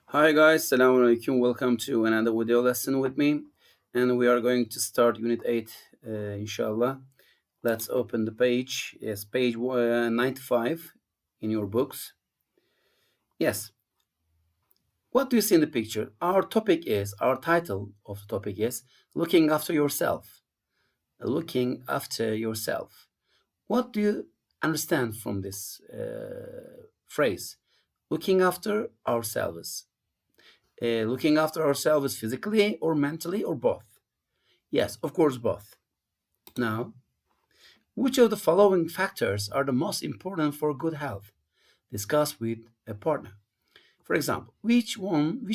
Hi guys, Assalamu alaikum. Welcome to another video lesson with me, and we are going to start Unit 8, inshallah. Let's open the page. Yes, page 95 in your books. Yes. What do you see in the picture? Our title of the topic is looking after yourself. Looking after yourself. What do you understand from this phrase? Looking after ourselves. Looking after ourselves physically or mentally or both? Yes, of course, both. Now, which of the following factors are the most important for good health? Discuss with a partner. For example, which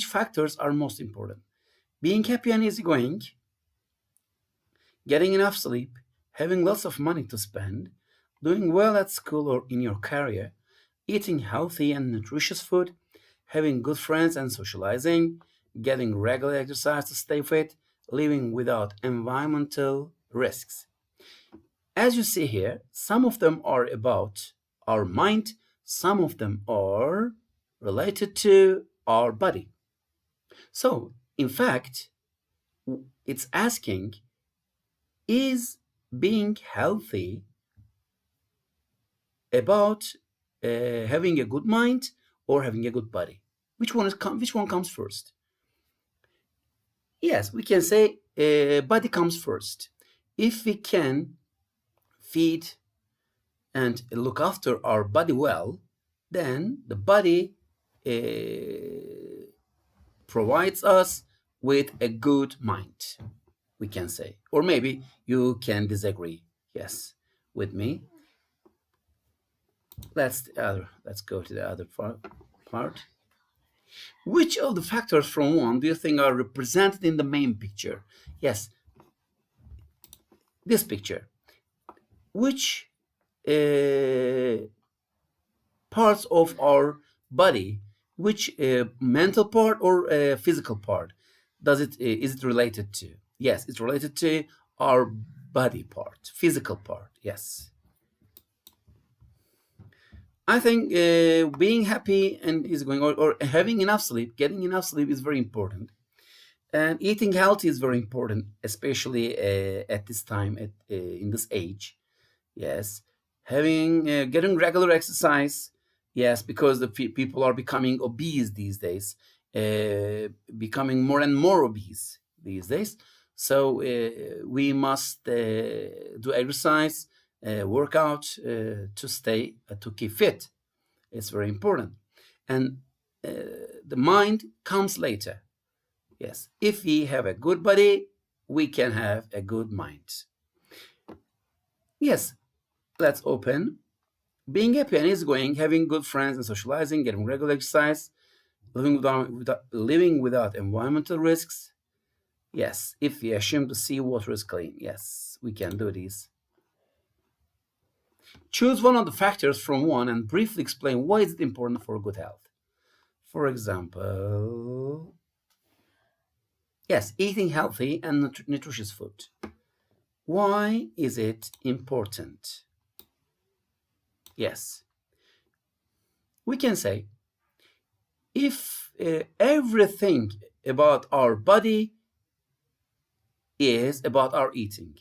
factors are most important? Being happy and easygoing, getting enough sleep, having lots of money to spend, doing well at school or in your career, eating healthy and nutritious food, having good friends and socializing, getting regular exercise to stay fit, living without environmental risks. As you see here, some of them are about our mind, some of them are related to our body. So, in fact, it's asking, is being healthy about having a good mind or having a good body? Which one comes first? Yes, we can say body comes first. If we can feed and look after our body well, then the body provides us with a good mind, we can say. Or maybe you can disagree, yes, with me. Let's go to the other part. Which of the factors from one do you think are represented in the main picture? Yes, this picture. Which parts of our body, which mental part or physical part, is it related to? Yes, it's related to our body part, physical part. Yes. I think being happy and is going or having enough sleep, getting enough sleep is very important, and eating healthy is very important, especially at this time, in this age. Yes, having getting regular exercise. Yes, because the people are becoming obese these days, becoming more and more obese these days. So we must do exercise, work out to keep fit. It's very important, and the mind comes later. Yes, if we have a good body, we can have a good mind. Yes, let's open. Being happy and easygoing, having good friends and socializing, getting regular exercise, living without environmental risks. Yes, if we assume the seawater is clean, yes, we can do this. Choose one of the factors from one and briefly explain why is it important for good health. For example, yes, eating healthy and nutritious food. Why is it important? Yes, we can say if everything about our body is about our eating.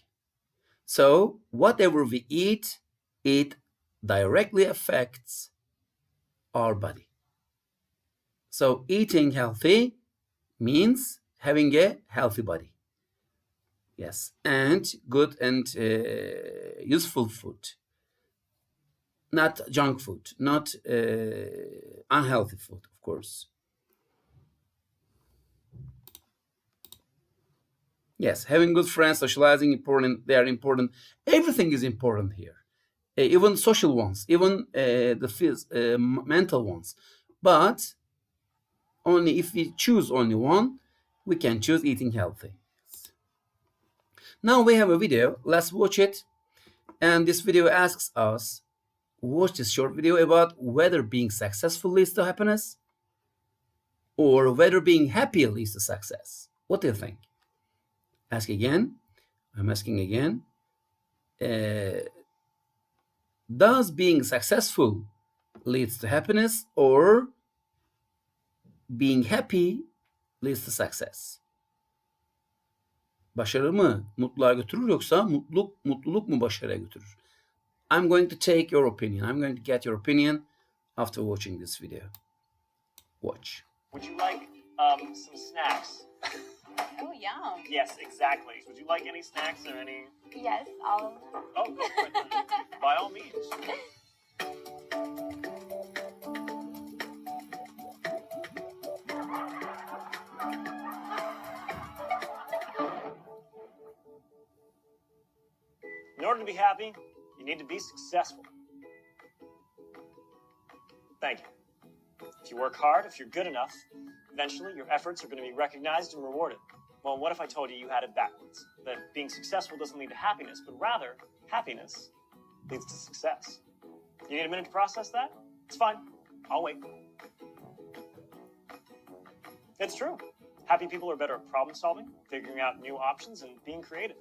So whatever we eat, it directly affects our body. So eating healthy means having a healthy body. Yes, and good and useful food. Not junk food, not unhealthy food, of course. Yes, having good friends, socializing important. They are important. Everything is important here. Even social ones, even the mental ones. But only if we choose only one, we can choose eating healthy. Now we have a video. Let's watch it. And this video asks us, watch this short video about whether being successful leads to happiness or whether being happy leads to success. What do you think? Ask again. I'm asking again. Does being successful leads to happiness or being happy leads to success. Başarı mı mutluluğa götürür yoksa mutluluk mu başarıya götürür? I'm going to take your opinion. I'm going to get your opinion after watching this video. Watch. Would you like some snacks? Oh, yum. Yes, exactly. Would you like any snacks or any? Yes, all of them. Oh, go for it then. By all means. In order to be happy, you need to be successful. Thank you. If you work hard, if you're good enough, eventually your efforts are going to be recognized and rewarded. Well, what if I told you you had it backwards? That being successful doesn't lead to happiness, but rather, happiness leads to success. You need a minute to process that? It's fine. I'll wait. It's true. Happy people are better at problem solving, figuring out new options, and being creative.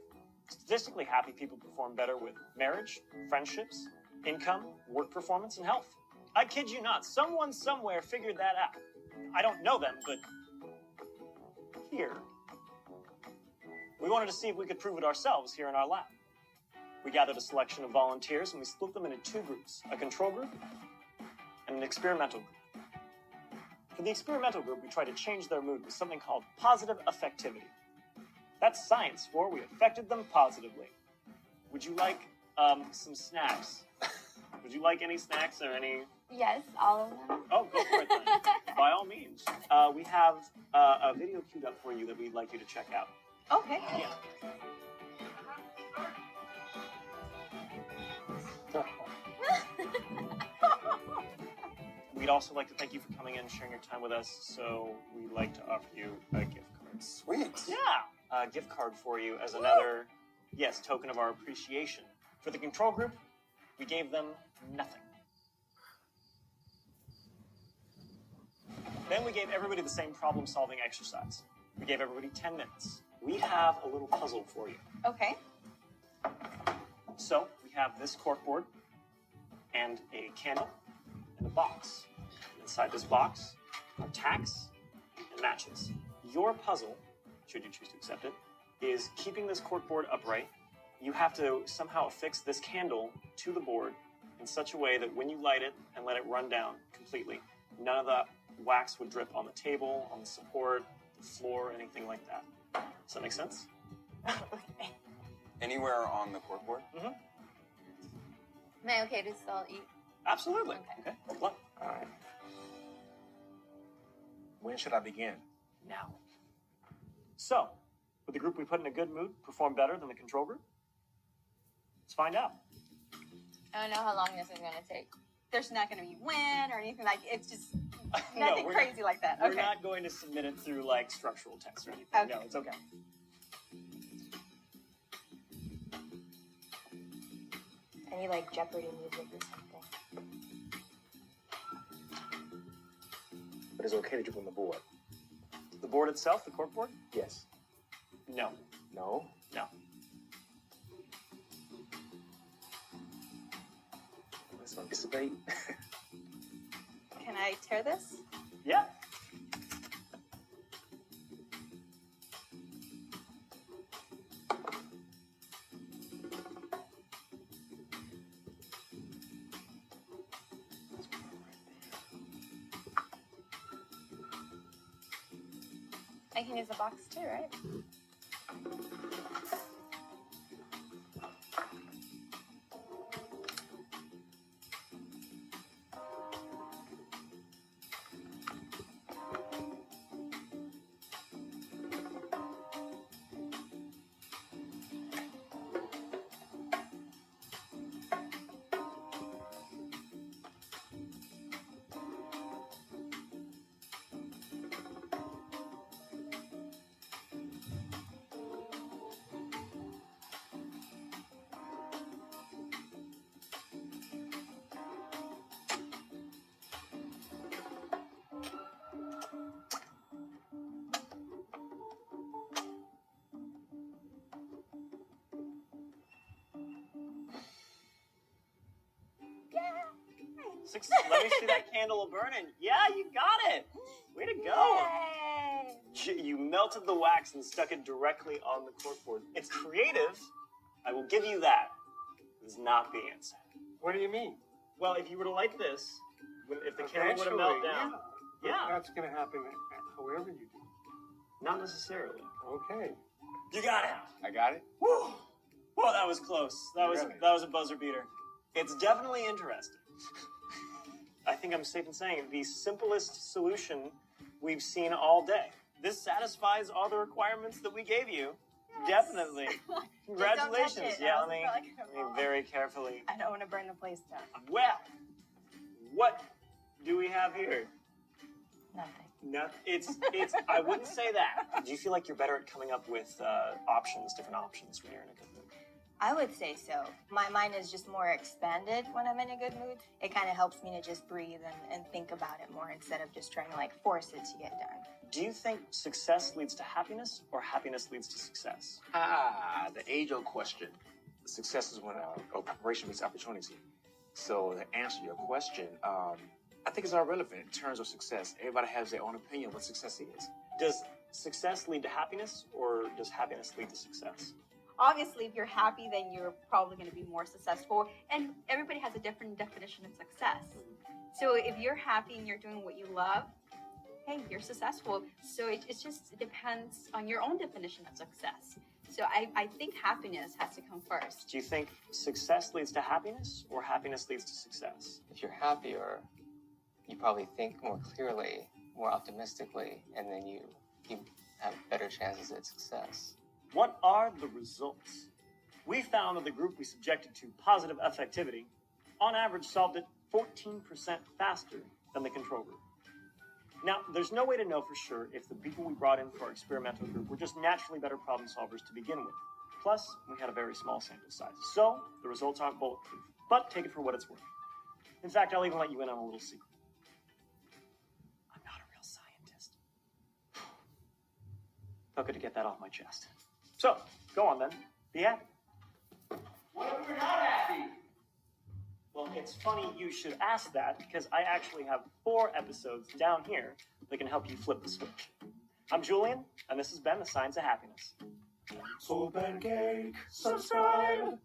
Statistically, happy people perform better with marriage, friendships, income, work performance, and health. I kid you not, someone somewhere figured that out. I don't know them, but here. We wanted to see if we could prove it ourselves here in our lab. We gathered a selection of volunteers and we split them into two groups, a control group and an experimental group. For the experimental group, we tried to change their mood with something called positive affectivity. That's science for we affected them positively. Would you like some snacks? Would you like any snacks or any? Yes, all of them. Oh, go for it then. By all means. We have a video queued up for you that we'd like you to check out. Okay. Yeah. We'd also like to thank you for coming in and sharing your time with us, so we'd like to offer you a gift card. Sweet. Yeah, a gift card for you as another, yes, token of our appreciation. For the control group, we gave them nothing. Then we gave everybody the same problem-solving exercise. We gave everybody 10 minutes. We have a little puzzle for you. Okay. So we have this corkboard and a candle and a box. Inside this box are tacks and matches. Your puzzle, should you choose to accept it, is keeping this corkboard upright. You have to somehow affix this candle to the board in such a way that when you light it and let it run down completely, none of the wax would drip on the table, on the support, the floor, anything like that. Does that make sense? Okay. Anywhere on the corkboard? Mm-hmm. Am I okay to still eat? Absolutely. Okay. Good luck. All right. When should I begin? Now. So, would the group we put in a good mood perform better than the control group? Let's find out. I don't know how long this is going to take. There's not going to be win or anything like it's just No, nothing we're crazy like that. We're Okay. not going to submit it through like structural tests or anything. Okay. No, it's okay. Any like Jeopardy music or something? But it's okay to drip on the board. The board itself, the corkboard? Yes. No. No. No. Let's not dissipate. Can I tear this? Yeah. I can use the box too, right? Let me see that candle burning. Yeah, you got it. Way to go. You melted the wax and stuck it directly on the corkboard. It's creative. I will give you that. It is not the answer. What do you mean? Well, if you were to like this, if the camera would have Eventually, melted down. But Yeah. that's going to happen however you do. Not necessarily. Okay. You got it. I got it. Woo! Whoa, that was close. That was Really? a buzzer beater. It's definitely interesting. I think I'm safe in saying the simplest solution we've seen all day. This satisfies all the requirements that we gave you. Yes. Definitely. Just don't touch Congratulations. it. Yeah, That was let me probably very carefully. I don't want to burn the place down. Well, what do we have here? Nothing. No, it's. I wouldn't say that. Do you feel like you're better at coming up with different options when you're in a good mood? I would say so. My mind is just more expanded when I'm in a good mood. It kind of helps me to just breathe and think about it more instead of just trying to like force it to get done. Do you think success leads to happiness or happiness leads to success? The age-old question. Success is when preparation meets opportunity. So to answer your question, I think it's all relevant in terms of success. Everybody has their own opinion what success is. Does success lead to happiness or does happiness lead to success? Obviously, if you're happy, then you're probably going to be more successful. And everybody has a different definition of success. So if you're happy and you're doing what you love, hey, you're successful. So it just depends on your own definition of success. So I think happiness has to come first. Do you think success leads to happiness or happiness leads to success? If you're happier, you probably think more clearly, more optimistically, and then you have better chances at success. What are the results? We found that the group we subjected to positive affectivity, on average, solved it 14% faster than the control group. Now, there's no way to know for sure if the people we brought in for our experimental group were just naturally better problem solvers to begin with. Plus, we had a very small sample size, so the results aren't bulletproof. But take it for what it's worth. In fact, I'll even let you in on a little secret. I'm not a real scientist. Felt good to get that off my chest. So, go on then. Be happy. What if we're not happy? Well, it's funny you should ask that because I actually have 4 episodes down here that can help you flip the switch. I'm Julian, and this has been The Science of Happiness. So pancake, subscribe.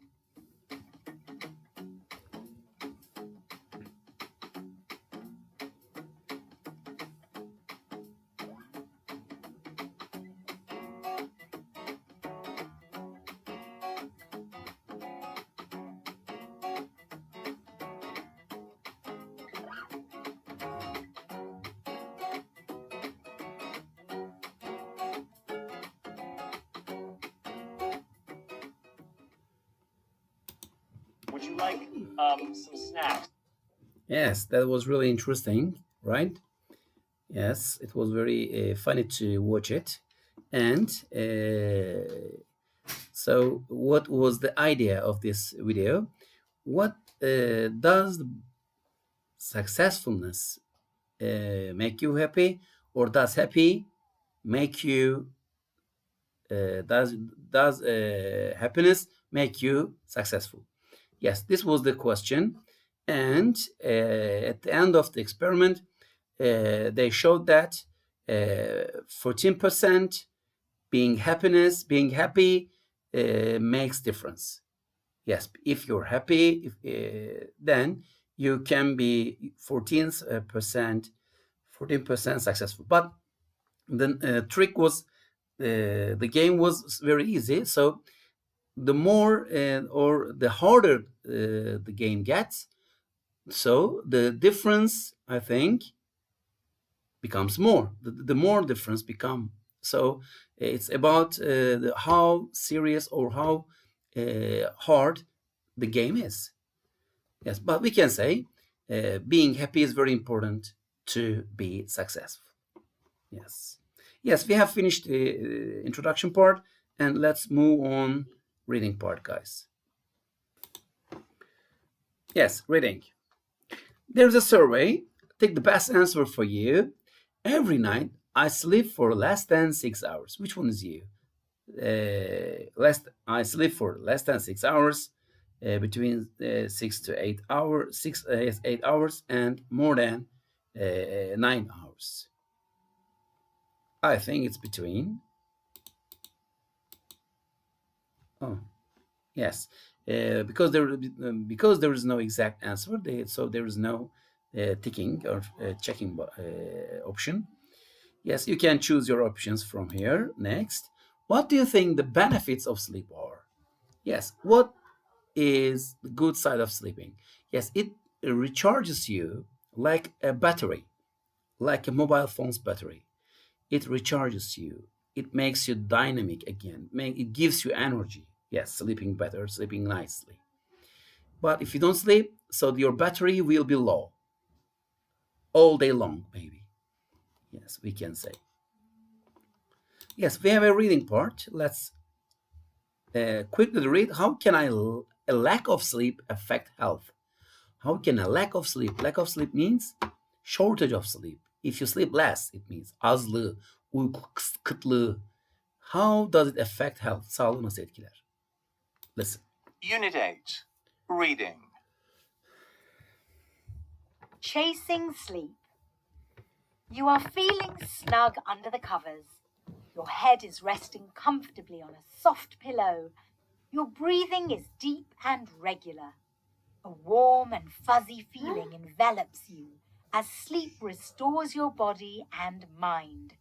Would you like some snacks? Yes, that was really interesting, right? Yes, it was very funny to watch it. And so, what was the idea of this video? What does successfulness make you happy, or does happy make you? Does happiness make you successful? Yes, this was the question. And at the end of the experiment, they showed that 14% being happy makes difference. Yes, if you're happy, then you can be 14% successful. But the trick was the game was very easy. So the more or the harder the game gets, so the difference, I think, becomes more. The more difference become. So it's about how serious or how hard the game is. Yes, but we can say being happy is very important to be successful. Yes. Yes, we have finished the introduction part, and let's move on reading part, guys. Yes, reading. There's a survey. Take the best answer for you. Every night I sleep for less than 6 hours. Which one is you? I sleep for less than 6 hours, between 6 to 8 hours, 8 hours, and more than 9 hours. I think it's between. Oh, yes. Because there is no exact answer, so there is no ticking or checking option. Yes, you can choose your options from here. Next, what do you think the benefits of sleep are? Yes, what is the good side of sleeping? Yes, it recharges you like a battery, like a mobile phone's battery. It recharges you. It makes you dynamic again. It gives you energy. Yes, sleeping better, sleeping nicely. But if you don't sleep, so your battery will be low all day long, maybe. Yes, we can say. Yes, we have a reading part. Let's quickly read. How can a lack of sleep affect health? How can a lack of sleep? Lack of sleep means shortage of sleep. If you sleep less, it means azlığı, uyku kıtlığı. How does it affect health? Sağlığı nasıl etkiler? Listen. Unit 8. Reading. Chasing sleep. You are feeling snug under the covers. Your head is resting comfortably on a soft pillow. Your breathing is deep and regular. A warm and fuzzy feeling envelops you as sleep restores your body and mind.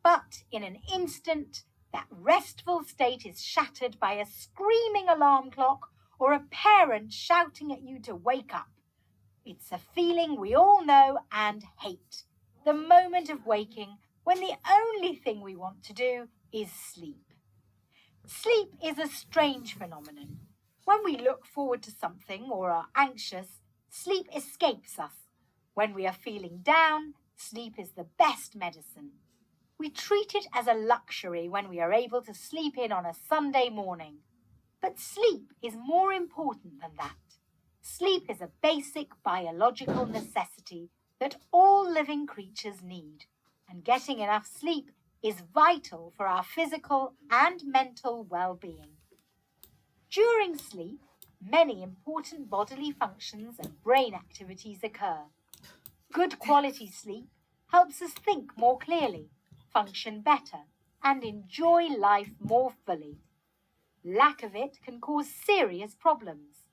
But in an instant, that restful state is shattered by a screaming alarm clock or a parent shouting at you to wake up. It's a feeling we all know and hate. The moment of waking when the only thing we want to do is sleep. Sleep is a strange phenomenon. When we look forward to something or are anxious, sleep escapes us. When we are feeling down, sleep is the best medicine. We treat it as a luxury when we are able to sleep in on a Sunday morning. But sleep is more important than that. Sleep is a basic biological necessity that all living creatures need, and getting enough sleep is vital for our physical and mental well-being. During sleep, many important bodily functions and brain activities occur. Good quality sleep helps us think more clearly, function better, and enjoy life more fully. Lack of it can cause serious problems.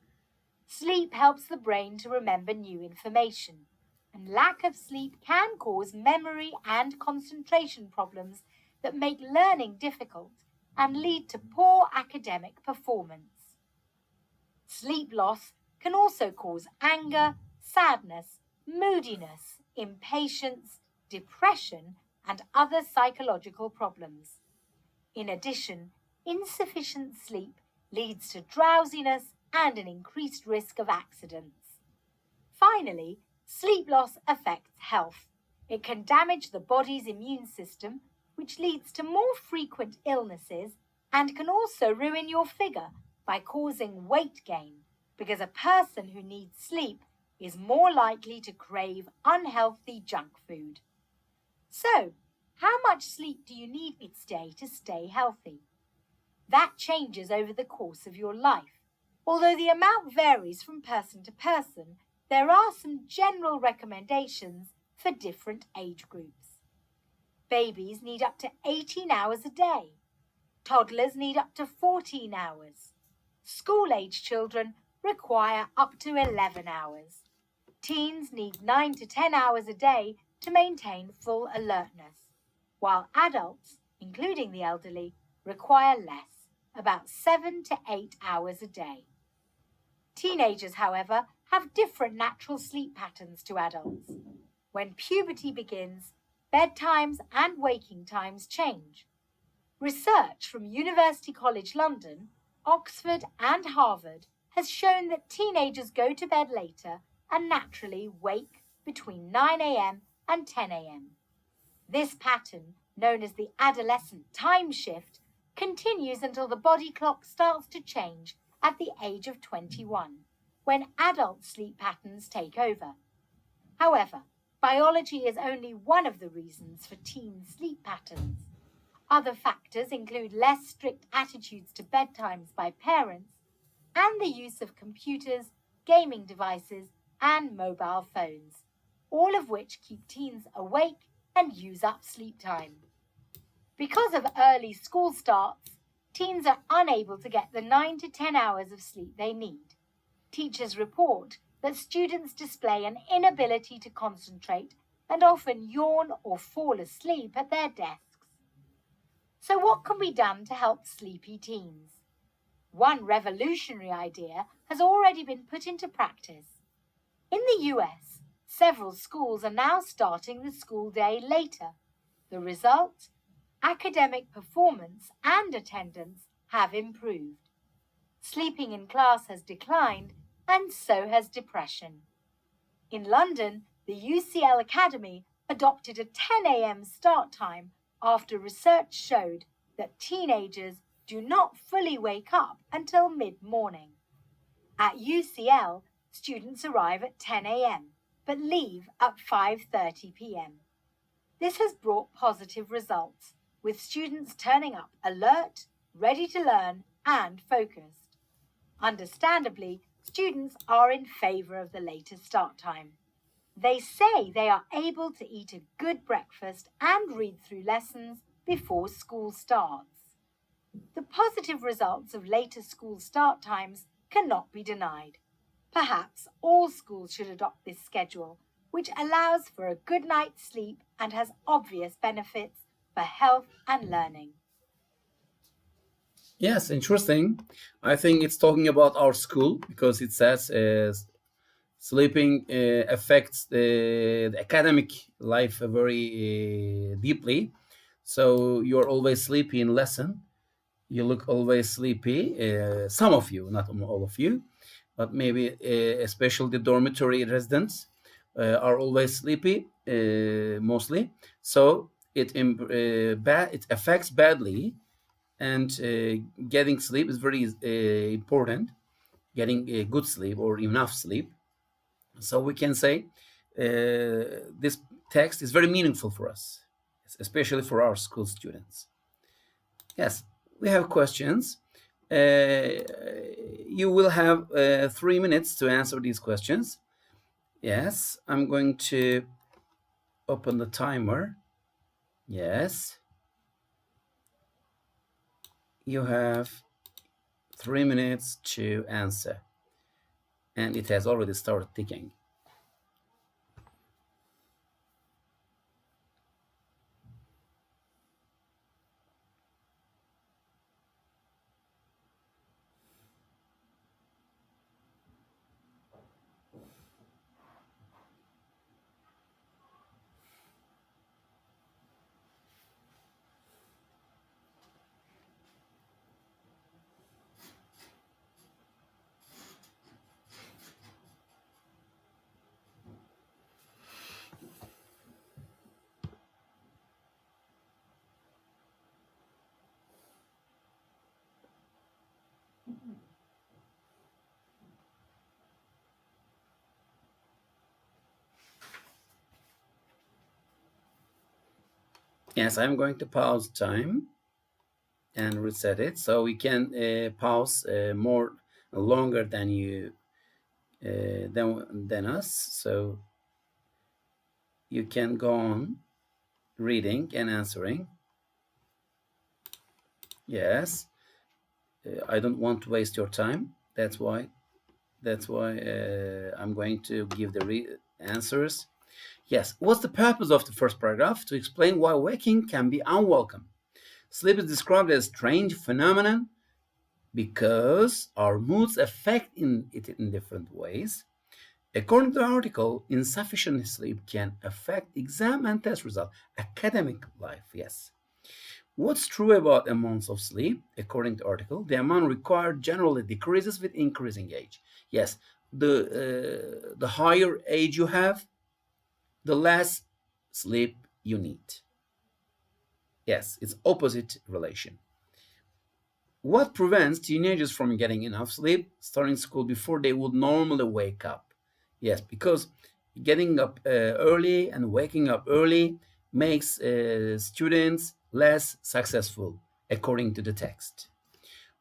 Sleep helps the brain to remember new information, and lack of sleep can cause memory and concentration problems that make learning difficult and lead to poor academic performance. Sleep loss can also cause anger, sadness, moodiness, impatience, depression, and other psychological problems. In addition, insufficient sleep leads to drowsiness and an increased risk of accidents. Finally, sleep loss affects health. It can damage the body's immune system, which leads to more frequent illnesses, and can also ruin your figure by causing weight gain, because a person who needs sleep is more likely to crave unhealthy junk food. So, how much sleep do you need each day to stay healthy? That changes over the course of your life. Although the amount varies from person to person, there are some general recommendations for different age groups. Babies need up to 18 hours a day. Toddlers need up to 14 hours. School-age children require up to 11 hours. Teens need 9 to 10 hours a day to maintain full alertness, while adults, including the elderly, require less, about 7 to 8 hours a day. Teenagers, however, have different natural sleep patterns to adults. When puberty begins, bedtimes and waking times change. Research from University College London, Oxford and Harvard has shown that teenagers go to bed later and naturally wake between 9 a.m. and 10 a.m. This pattern, known as the adolescent time shift, continues until the body clock starts to change at the age of 21, when adult sleep patterns take over. However, biology is only one of the reasons for teen sleep patterns. Other factors include less strict attitudes to bedtimes by parents and the use of computers, gaming devices, and mobile phones, all of which keep teens awake and use up sleep time. Because of early school starts, teens are unable to get the 9 to 10 hours of sleep they need. Teachers report that students display an inability to concentrate and often yawn or fall asleep at their desks. So what can be done to help sleepy teens? One revolutionary idea has already been put into practice. In the US, several schools are now starting the school day later. The result? Academic performance and attendance have improved. Sleeping in class has declined, and so has depression. In London, the UCL Academy adopted a 10 a.m. start time after research showed that teenagers do not fully wake up until mid-morning. At UCL, students arrive at 10 a.m. but leave at 5:30 p.m. This has brought positive results, with students turning up alert, ready to learn, and focused. Understandably, students are in favour of the later start time. They say they are able to eat a good breakfast and read through lessons before school starts. The positive results of later school start times cannot be denied. Perhaps all schools should adopt this schedule, which allows for a good night's sleep and has obvious benefits for health and learning. Yes, interesting. I think it's talking about our school because it says sleeping affects the academic life very deeply. So you're always sleepy in lesson. You look always sleepy. Some of you, not all of you, but maybe especially the dormitory residents are always sleepy mostly. So it affects badly, and getting sleep is very important. Getting good sleep or enough sleep. So we can say this text is very meaningful for us, especially for our school students. Yes, we have questions. You will have 3 minutes to answer these questions. Yes, I'm going to open the timer. Yes. You have 3 minutes to answer. And it has already started ticking. Yes, I'm going to pause time and reset it, so we can pause more longer than you than us. So you can go on reading and answering. Yes, I don't want to waste your time. That's why I'm going to give the answers. Yes, what's the purpose of the first paragraph? To explain why waking can be unwelcome. Sleep is described as a strange phenomenon because our moods affect it in different ways. According to the article, insufficient sleep can affect exam and test results, academic life. Yes. What's true about amounts of sleep? According to the article, the amount required generally decreases with increasing age. Yes, the higher age you have, the less sleep you need. Yes, it's opposite relation. What prevents teenagers from getting enough sleep? Starting school before they would normally wake up. Yes, because getting up early and waking up early makes students less successful, according to the text.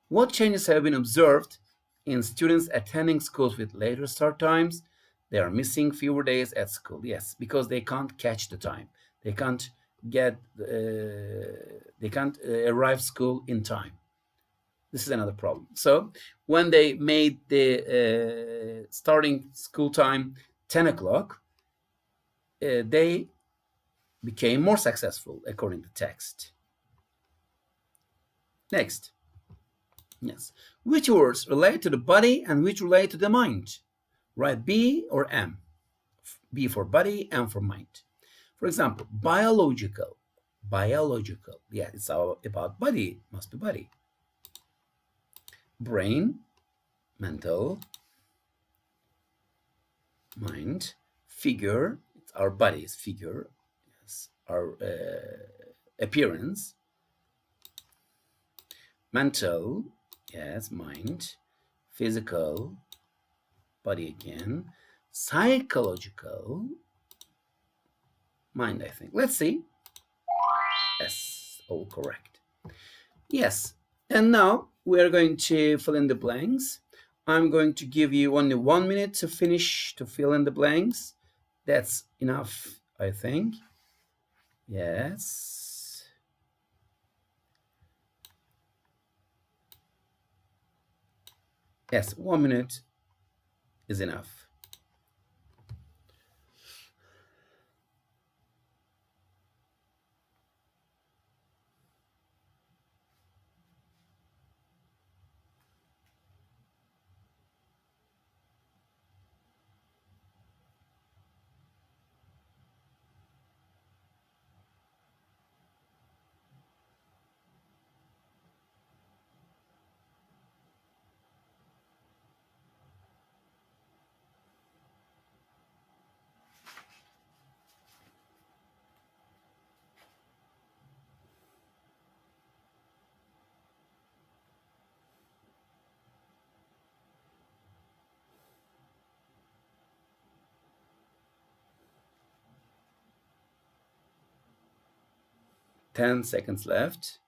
What changes have been observed in students attending schools with later start times? They are missing fewer days at school. Yes, because they can't catch the time. They can't get the They can't arrive school in time. This is another problem. So when they made the starting school time 10 o'clock, they became more successful according to text. Next. Yes. Which words relate to the body and which relate to the mind? Write B or M. B for body, M for mind. For example, biological. Biological. Yeah, it's about body. Must be body. Brain, mental, mind, figure. It's our body's figure. Yes, our appearance. Mental, yes, mind. Physical, body again. Psychological, mind, I think. Let's see. Yes, all correct. Yes, and now we are going to fill in the blanks. I'm going to give you only 1 minute to finish to fill in the blanks. That's enough, I think. Yes. Yes, 1 minute is enough. Ten seconds left.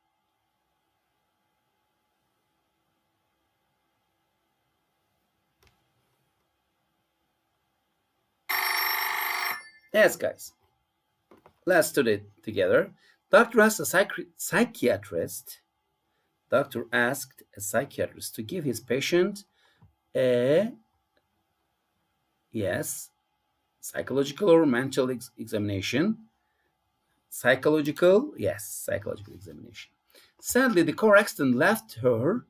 Yes, guys. Let's do it together. Doctor asked a psychiatrist. Doctor asked a psychiatrist to give his patient a psychological or mental examination. Psychological examination. Sadly, the car accident left her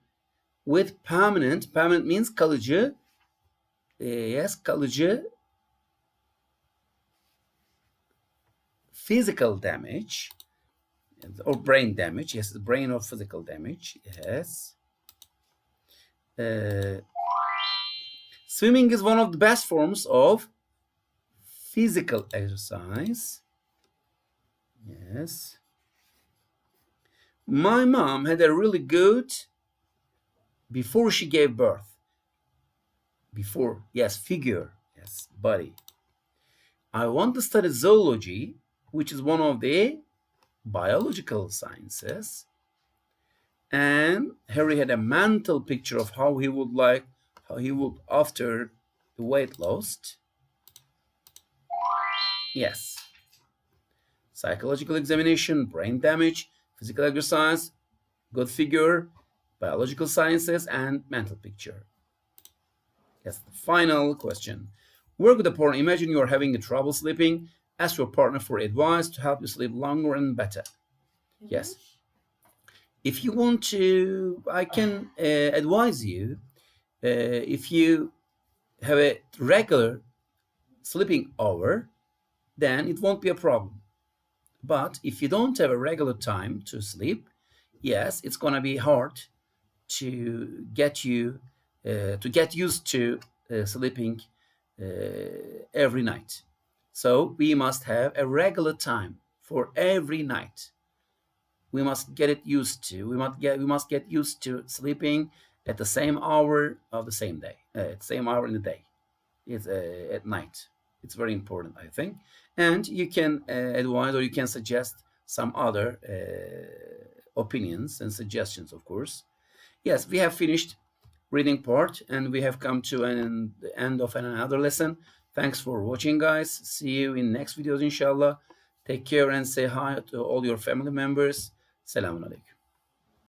with permanent means kalıcı, kalıcı physical damage or brain damage. Yes, brain or physical damage. Yes. Swimming is one of the best forms of physical exercise. Yes. My mom had a really good before she gave birth. Before, yes, figure, yes, body. I want to study zoology, which is one of the biological sciences. And Harry had a mental picture of how he would after the weight lost. Yes. Psychological examination, brain damage, physical exercise, good figure, biological sciences, and mental picture. Yes, the final question. Work with a partner. Imagine you are having trouble sleeping. Ask your partner for advice to help you sleep longer and better. Yes. If you want to, I can advise you, if you have a regular sleeping hour, then it won't be a problem. But if you don't have a regular time to sleep, yes, it's going to be hard to get used to sleeping every night. So we must have a regular time for every night. We must get it used to. We must get used to sleeping at the same hour of the same day, at the same hour in the day. It's at night. It's very important, I think. And you can advise or you can suggest some other opinions and suggestions, of course. Yes, we have finished reading part and we have come to the end of another lesson. Thanks for watching, guys. See you in next videos, inshallah. Take care and say hi to all your family members. Selamun Aleyküm.